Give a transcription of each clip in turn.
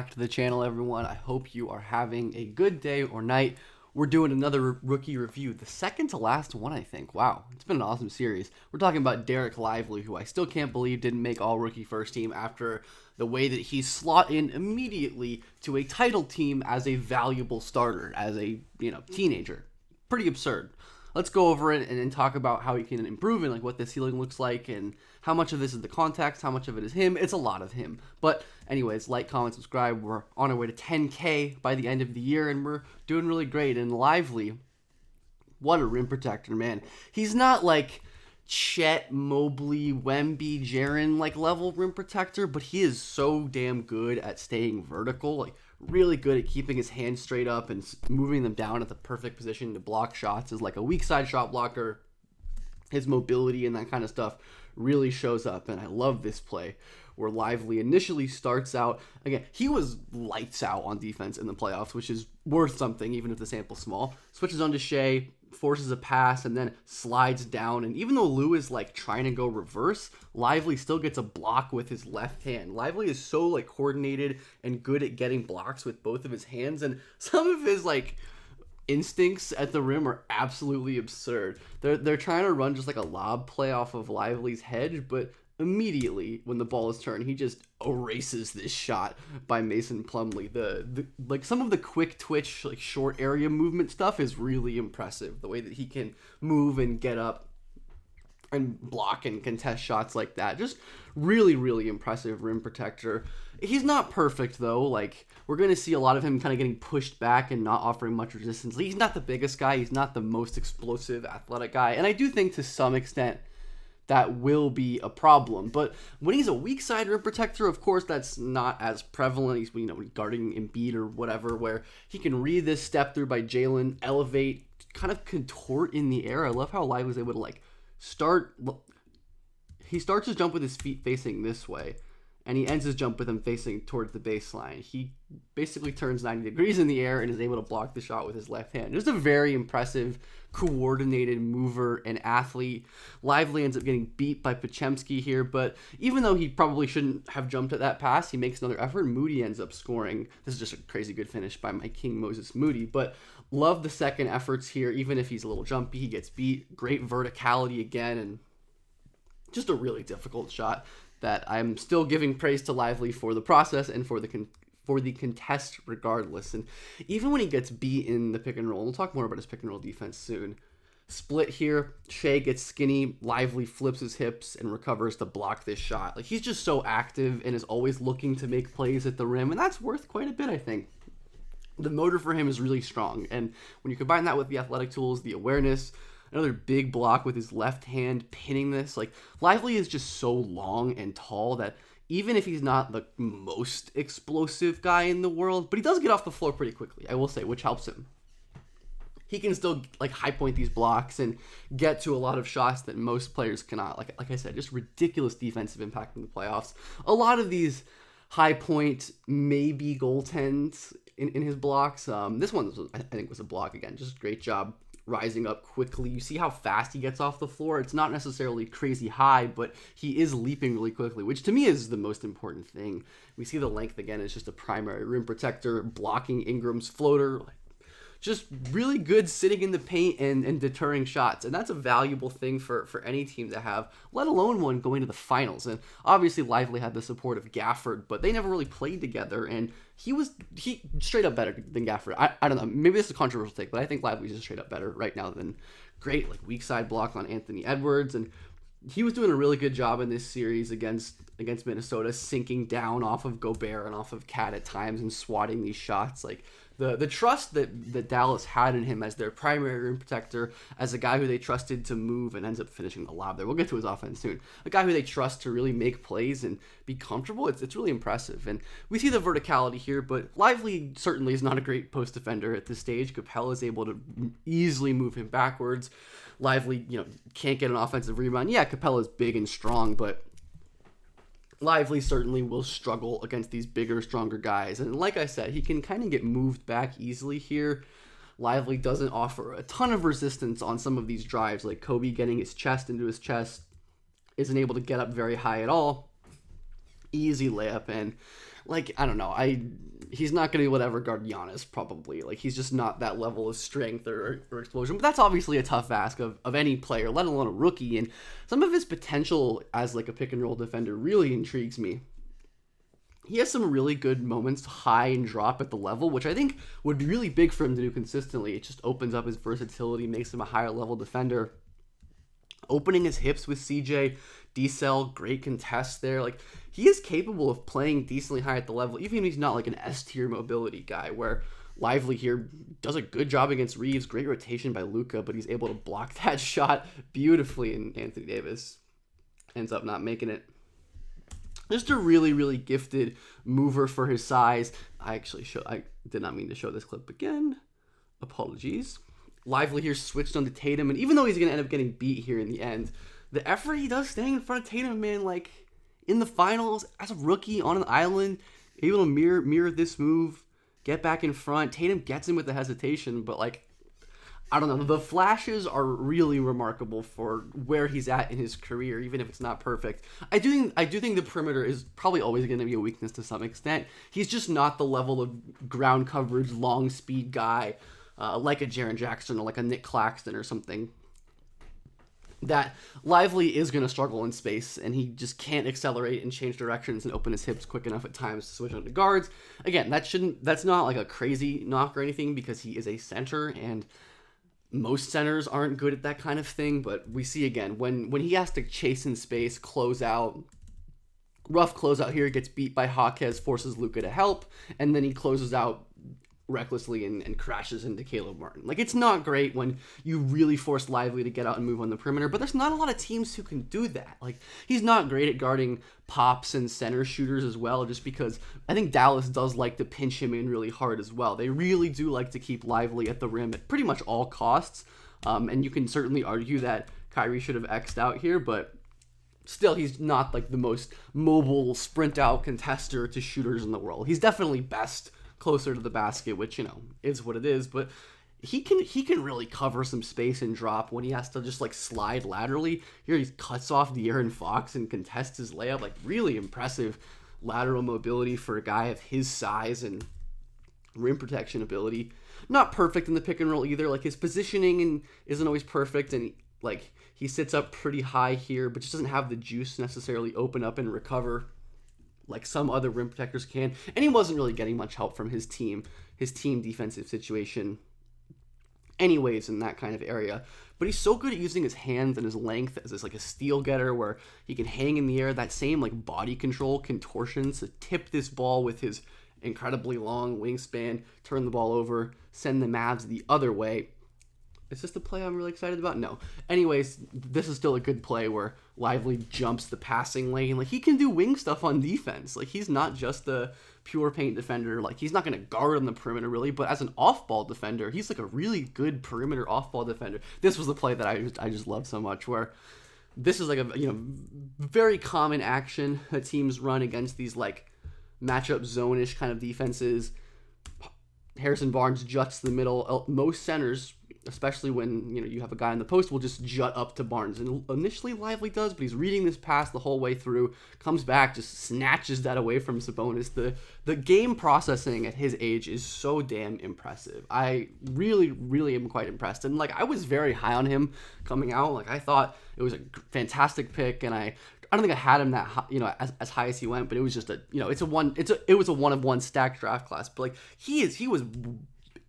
Back to the channel, everyone. I hope you are having a good day or night. We're doing another rookie review, the second to last one, I think. Wow, it's been an awesome series. We're talking about Dereck Lively, who I still can't believe didn't make all rookie first team after the way that he slot in immediately to a title team as a valuable starter, as a teenager. Pretty absurd. Let's go over it and then talk about how he can improve and like what the ceiling looks like and how much of this is the context, how much of it is him. It's a lot of him. But anyways, like, comment, subscribe. We're on our way to 10K by the end of the year, and we're doing really great. And Lively, what a rim protector, man. He's not like Chet, Mobley, Wemby, Jaren like level rim protector, but he is so damn good at staying vertical, like really good at keeping his hands straight up and moving them down at the perfect position to block shots. Is like a weak side shot blocker. His mobility and that kind of stuff really shows up, and I love this play where Lively initially starts out. Again, he was lights out on defense in the playoffs, which is worth something even if the sample's small. Switches on to Shea, forces a pass, and then slides down, and even though Lou is like trying to go reverse, Lively still gets a block with his left hand. Lively is so like coordinated and good at getting blocks with both of his hands, and some of his like instincts at the rim are absolutely absurd. They're trying to run just like a lob play off of Lively's head, but immediately when the ball is turned, he just erases this shot by Mason Plumlee. The like some of the quick twitch, like short area movement stuff is really impressive. The way that he can move and get up and block and contest shots like that, just really, really impressive rim protector. He's not perfect though. Like, we're going to see a lot of him kind of getting pushed back and not offering much resistance. He's not the biggest guy. He's not the most explosive athletic guy. And I do think to some extent that will be a problem. But when he's a weak side rim protector, of course, that's not as prevalent. He's, guarding Embiid or whatever, where he can read this step through by Jalen, elevate, kind of contort in the air. I love how Lively was able to like he starts his jump with his feet facing this way, and he ends his jump with him facing towards the baseline. He basically turns 90 degrees in the air and is able to block the shot with his left hand. Just a very impressive, coordinated mover and athlete. Lively ends up getting beat by Pochemski here, but even though he probably shouldn't have jumped at that pass, he makes another effort. Moody ends up scoring. This is just a crazy good finish by my king, Moses Moody, but love the second efforts here. Even if he's a little jumpy, he gets beat. Great verticality again, and just a really difficult shot that I'm still giving praise to Lively for the process and for the contest regardless. And even when he gets beat in the pick and roll, we'll talk more about his pick and roll defense soon. Split here, Shea gets skinny, Lively flips his hips and recovers to block this shot. Like, he's just so active and is always looking to make plays at the rim, and that's worth quite a bit, I think. The motor for him is really strong, and when you combine that with the athletic tools, the awareness, another big block with his left hand pinning this. Like, Lively is just so long and tall that even if he's not the most explosive guy in the world, but he does get off the floor pretty quickly, I will say, which helps him. He can still like high point these blocks and get to a lot of shots that most players cannot. Like I said, just ridiculous defensive impact in the playoffs. A lot of these high point, maybe goaltends in his blocks. This one, I think, was a block again. Just great job rising up quickly. You see how fast he gets off the floor. It's not necessarily crazy high, but he is leaping really quickly, which to me is the most important thing. We see the length again. It's just a primary rim protector, blocking Ingram's floater. Just really good sitting in the paint and deterring shots. And that's a valuable thing for any team to have, let alone one going to the finals. And obviously Lively had the support of Gafford, but they never really played together. And he straight up better than Gafford. I don't know. Maybe this is a controversial take, but I think Lively's just straight up better right now than great, like, weak side block on Anthony Edwards. And he was doing a really good job in this series against Minnesota, sinking down off of Gobert and off of Cat at times and swatting these shots. Like, the trust that Dallas had in him as their primary rim protector, as a guy who they trusted to move and ends up finishing the lob there. We'll get to his offense soon. A guy who they trust to really make plays and be comfortable. It's really impressive. And we see the verticality here, but Lively certainly is not a great post defender at this stage. Capella is able to easily move him backwards. Lively, can't get an offensive rebound. Yeah, Capella's big and strong, but Lively certainly will struggle against these bigger, stronger guys. And like I said, he can kind of get moved back easily here. Lively doesn't offer a ton of resistance on some of these drives, like Kobe getting his chest into his chest, isn't able to get up very high at all. Easy layup, and like, I don't know. He's not going to be whatever guard Giannis, probably. Like, he's just not that level of strength or explosion. But that's obviously a tough ask of any player, let alone a rookie. And some of his potential as, like, a pick-and-roll defender really intrigues me. He has some really good moments, high and drop at the level, which I think would be really big for him to do consistently. It just opens up his versatility, makes him a higher-level defender. Opening his hips with CJ, D-Cell, great contest there. Like, he is capable of playing decently high at the level, even if he's not like an S-tier mobility guy, where Lively here does a good job against Reeves. Great rotation by Luka, but he's able to block that shot beautifully, and Anthony Davis ends up not making it. Just a really, really gifted mover for his size. I did not mean to show this clip again. Apologies. Lively here switched onto Tatum, and even though he's going to end up getting beat here in the end, the effort he does staying in front of Tatum, man, like, in the finals, as a rookie on an island, able to mirror this move, get back in front. Tatum gets him with the hesitation, but, like, I don't know. The flashes are really remarkable for where he's at in his career, even if it's not perfect. I do think the perimeter is probably always going to be a weakness to some extent. He's just not the level of ground coverage, long speed guy like a Jaren Jackson or like a Nick Claxton or something. That Lively is going to struggle in space, and he just can't accelerate and change directions and open his hips quick enough at times to switch onto guards. Again, that's not like a crazy knock or anything, because he is a center, and most centers aren't good at that kind of thing. But we see again when he has to chase in space, close out, rough closeout here, gets beat by Hawkes, forces Luka to help, and then he closes out recklessly and crashes into Caleb Martin. Like, it's not great when you really force Lively to get out and move on the perimeter, but there's not a lot of teams who can do that. Like, he's not great at guarding pops and center shooters as well, just because I think Dallas does like to pinch him in really hard as well. They really do like to keep Lively at the rim at pretty much all costs, and you can certainly argue that Kyrie should have X'd out here, but still, he's not like the most mobile sprint out contester to shooters in the world. He's definitely best closer to the basket, which, you know, is what it is, but he can really cover some space and drop when he has to just like slide laterally. Here he cuts off De'Aaron Fox and contests his layup. Like, really impressive lateral mobility for a guy of his size and rim protection ability. Not perfect in the pick and roll either. Like, his positioning isn't always perfect, and like he sits up pretty high here, but just doesn't have the juice to necessarily open up and recover like some other rim protectors can. And he wasn't really getting much help from his team defensive situation anyways in that kind of area. But he's so good at using his hands and his length as like a steal getter, where he can hang in the air. That same like body control, contortions to tip this ball with his incredibly long wingspan, turn the ball over, send the Mavs the other way. Is this the play I'm really excited about? No. Anyways, this is still a good play where Lively jumps the passing lane. Like, he can do wing stuff on defense. Like, he's not just a pure paint defender. Like, he's not going to guard on the perimeter, really. But as an off-ball defender, he's like a really good perimeter off-ball defender. This was the play that I just love so much, where this is like a, you know, very common action that teams run against these like matchup zone-ish kind of defenses. Harrison Barnes juts the middle. Most centers, especially when, you know, you have a guy in the post, will just jut up to Barnes. And initially Lively does, but he's reading this pass the whole way through, comes back, just snatches that away from Sabonis. The game processing at his age is so damn impressive. I really, really am quite impressed. And like, I was very high on him coming out. Like, I thought it was a fantastic pick, and I don't think I had him that high, you know, as high as he went, but it was just a, you know, it was a one of one stacked draft class. But like, he was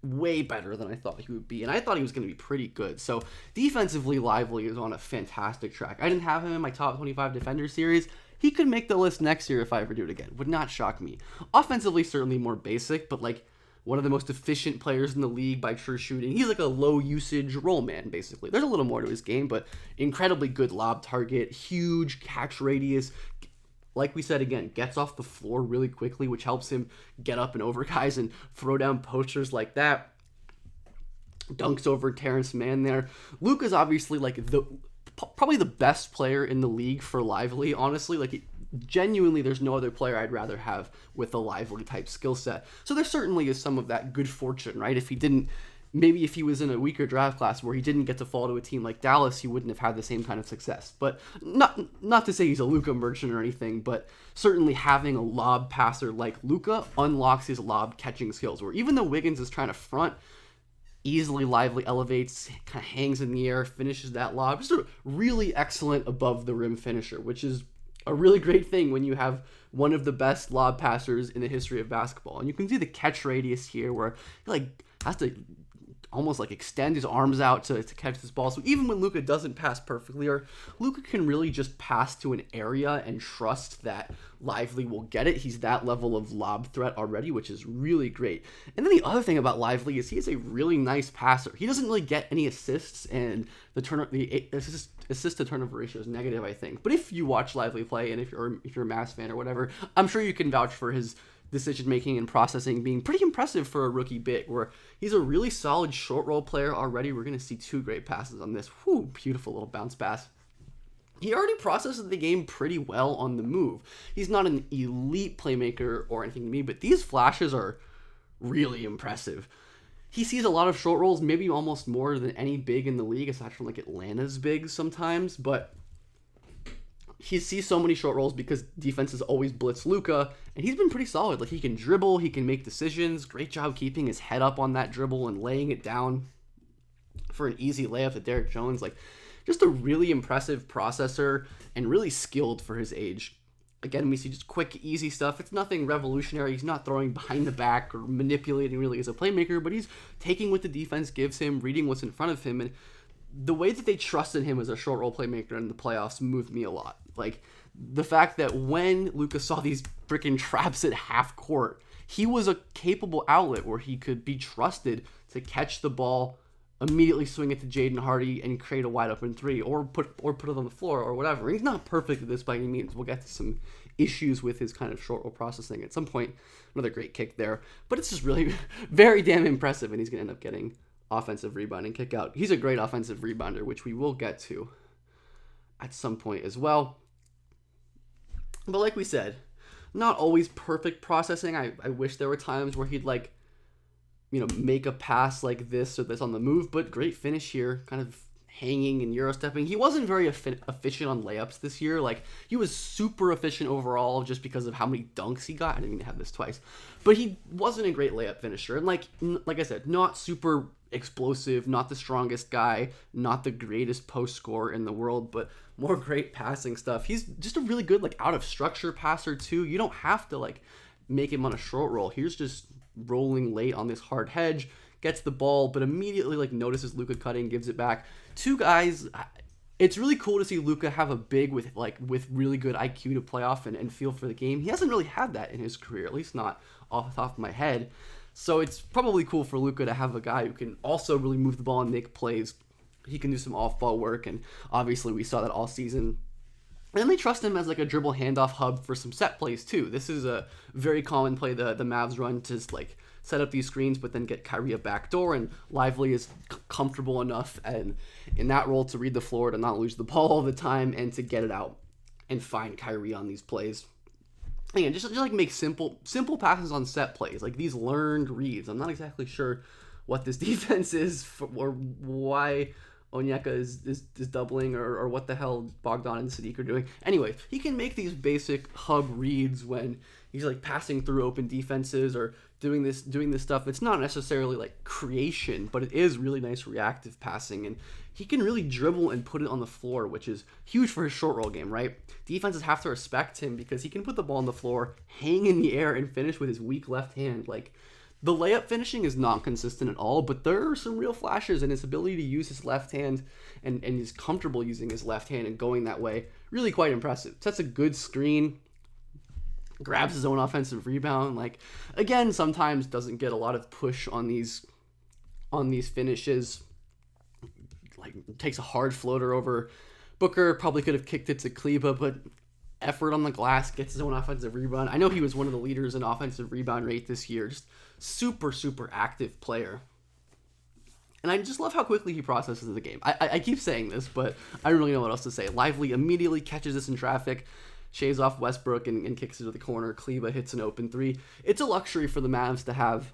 way better than I thought he would be, and I thought he was going to be pretty good. So defensively, Lively is on a fantastic track. I didn't have him in my top 25 defender series. He could make the list next year if I ever do it again. Would not shock me. Offensively, certainly more basic, but like one of the most efficient players in the league by true shooting. He's like a low usage roll man, basically. There's a little more to his game, but incredibly good lob target, huge catch radius. Like we said, again, gets off the floor really quickly, which helps him get up and over guys and throw down posters like that. Dunks over Terrence Mann there. Luka's obviously like probably the best player in the league for Lively, honestly. Like, genuinely, there's no other player I'd rather have with a Lively type skill set. So there certainly is some of that good fortune, right? If he didn't maybe if he was in a weaker draft class where he didn't get to fall to a team like Dallas, he wouldn't have had the same kind of success. But not to say he's a Luka merchant or anything, but certainly having a lob passer like Luka unlocks his lob catching skills, where even though Wiggins is trying to front, easily Lively elevates, kind of hangs in the air, finishes that lob. Just a really excellent above the rim finisher, which is a really great thing when you have one of the best lob passers in the history of basketball. And you can see the catch radius here where he like has to almost like extend his arms out to catch this ball. So even when Luka doesn't pass perfectly, or Luka can really just pass to an area and trust that Lively will get it. He's that level of lob threat already, which is really great. And then the other thing about Lively is he is a really nice passer. He doesn't really get any assists, and the assist to turnover ratio is negative, I think. But if you watch Lively play, and if you're a Mavs fan or whatever, I'm sure you can vouch for his decision making and processing being pretty impressive for a rookie big, where he's a really solid short roll player already. We're going to see 2 great passes on this. Whew, beautiful little bounce pass. He already processes the game pretty well on the move. He's not an elite playmaker or anything to me, but these flashes are really impressive. He sees a lot of short rolls, maybe almost more than any big in the league, aside from like Atlanta's bigs sometimes, but he sees so many short rolls because defenses always blitz Luka, and he's been pretty solid. Like, he can dribble, he can make decisions. Great job keeping his head up on that dribble and laying it down for an easy layup to Dereck Jones. Like, just a really impressive processor and really skilled for his age. Again, we see just quick, easy stuff. It's nothing revolutionary. He's not throwing behind the back or manipulating really as a playmaker, but he's taking what the defense gives him, reading what's in front of him, and the way that they trusted him as a short role playmaker in the playoffs moved me a lot. Like, the fact that when Luka saw these freaking traps at half court, he was a capable outlet where he could be trusted to catch the ball, immediately swing it to Jaden Hardy and create a wide open 3, or put it on the floor or whatever. He's not perfect at this by any means. We'll get to some issues with his kind of short roll processing at some point. Another great kick there, but it's just really very damn impressive, and he's going to end up getting offensive rebound and kick out. He's a great offensive rebounder, which we will get to at some point as well. But like we said, not always perfect processing. I wish there were times where he'd like, make a pass like this or this on the move, but great finish here, kind of hanging and Euro stepping. He wasn't very efficient on layups this year. Like, he was super efficient overall just because of how many dunks he got. I didn't even have this twice, but he wasn't a great layup finisher. And like I said, not super explosive, not the strongest guy, not the greatest post scorer in the world, but more great passing stuff. He's just a really good, like, out of structure passer too. You don't have to like make him on a short roll. Here's just rolling late on this hard hedge, gets the ball, but immediately like notices Luka cutting, gives it back. 2 guys. It's really cool to see Luka have a big with really good IQ to play off and feel for the game. He hasn't really had that in his career, at least not off the top of my head. So it's probably cool for Luka to have a guy who can also really move the ball and make plays. He can do some off-ball work, and obviously we saw that all season. And they trust him as like a dribble handoff hub for some set plays too. This is a very common play the Mavs run to just like set up these screens, but then get Kyrie a backdoor, and Lively is comfortable enough and in that role to read the floor, to not lose the ball all the time, and to get it out and find Kyrie on these plays. Again, just like make simple passes on set plays, like these learned reads. I'm not exactly sure what this defense is or why Onyeka is doubling or what the hell Bogdan and Sadiq are doing. Anyway, he can make these basic hub reads when he's like passing through open defenses or doing this stuff. It's not necessarily like creation, but it is really nice reactive passing, and he can really dribble and put it on the floor, which is huge for his short roll game, right? Defenses have to respect him because he can put the ball on the floor, hang in the air, and finish with his weak left hand. Like, the layup finishing is not consistent at all, but there are some real flashes, and his ability to use his left hand and he's comfortable using his left hand and going that way, really quite impressive. Sets a good screen, grabs his own offensive rebound. Like, again, sometimes doesn't get a lot of push on these finishes. Like, takes a hard floater over Booker, probably could have kicked it to Kleba, but effort on the glass, gets his own offensive rebound. I know he was one of the leaders in offensive rebound rate this year. Just super active player. And I just love how quickly he processes the game. I keep saying this, but I don't really know what else to say. Lively immediately catches this in traffic, shaves off Westbrook and kicks it to the corner. Kleba hits an open 3. It's a luxury for the Mavs to have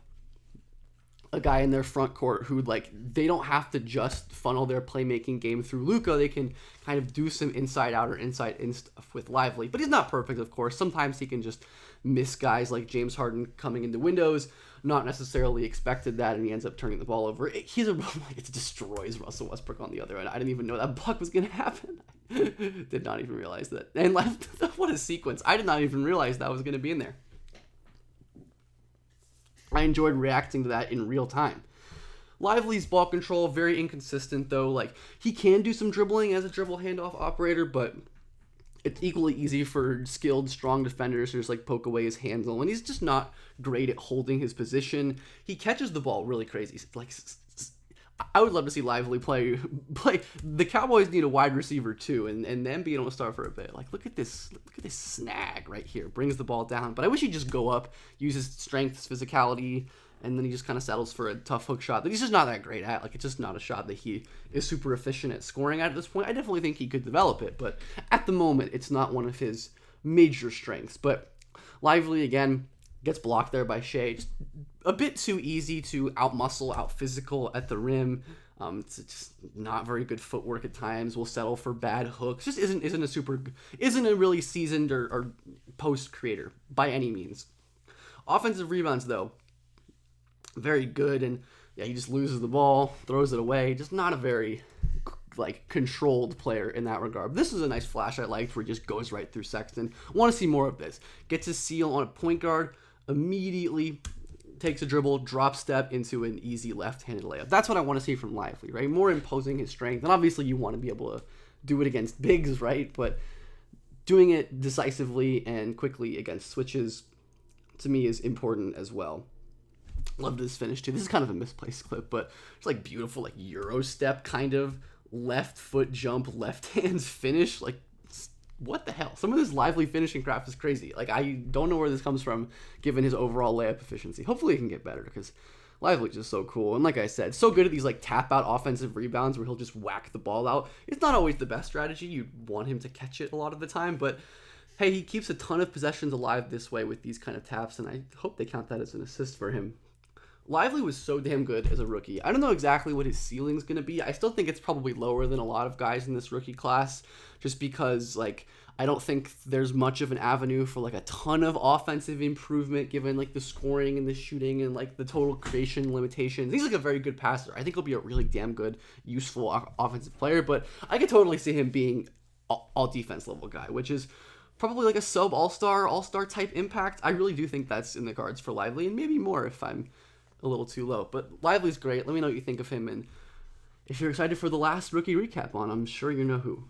a guy in their front court who, like, they don't have to just funnel their playmaking game through Luka. They can kind of do some inside out or inside in stuff with Lively. But he's not perfect, of course. Sometimes he can just miss guys like James Harden coming into windows. Not necessarily expected that, and he ends up turning the ball over. It destroys Russell Westbrook on the other end. I didn't even know that block was going to happen. Did not even realize that. And left, what a sequence. I did not even realize that was going to be in there. I enjoyed reacting to that in real time. Lively's ball control, very inconsistent though. Like, he can do some dribbling as a dribble handoff operator, but it's equally easy for skilled, strong defenders to just like poke away his handle, and he's just not great at holding his position. He catches the ball really crazy. Like, I would love to see Lively play. The Cowboys need a wide receiver too, and the NBA don't start for a bit. Like, look at this snag right here. Brings the ball down, but I wish he'd just go up, use his strength, his physicality, and then he just kind of settles for a tough hook shot that he's just not that great at. Like, it's just not a shot that he is super efficient at scoring at this point. I definitely think he could develop it, but at the moment, it's not one of his major strengths. But Lively, again, gets blocked there by Shea. Just a bit too easy to out-muscle, out-physical at the rim. It's just not very good footwork at times. Will settle for bad hooks. Just isn't a really seasoned or post creator by any means. Offensive rebounds, though, very good, and yeah, he just loses the ball, throws it away. Just not a very like controlled player in that regard. This is a nice flash I liked where he just goes right through Sexton. Want to see more of this. Gets his seal on a point guard, immediately takes a dribble, drop step into an easy left-handed layup. That's what I want to see from Lively, right? More imposing his strength, and obviously you want to be able to do it against bigs, right? But doing it decisively and quickly against switches, to me, is important as well. Love this finish too. This is kind of a misplaced clip, but it's like beautiful, like Euro step kind of left foot jump, left hands finish. Like, what the hell? Some of this Lively finishing craft is crazy. Like, I don't know where this comes from, given his overall layup efficiency. Hopefully he can get better, because Lively's just so cool. And like I said, so good at these like tap out offensive rebounds where he'll just whack the ball out. It's not always the best strategy. You want him to catch it a lot of the time, but hey, he keeps a ton of possessions alive this way with these kind of taps, and I hope they count that as an assist for him. Lively was so damn good as a rookie. I don't know exactly what his ceiling's going to be. I still think it's probably lower than a lot of guys in this rookie class, just because, like, I don't think there's much of an avenue for, like, a ton of offensive improvement given, like, the scoring and the shooting and, like, the total creation limitations. He's, like, a very good passer. I think he'll be a really damn good, useful offensive player, but I could totally see him being all defense level guy, which is probably like a sub all-star type impact. I really do think that's in the cards for Lively, and maybe more if I'm a little too low. But Lively's great. Let me know what you think of him, and if you're excited for the last rookie recap on, I'm sure you know who.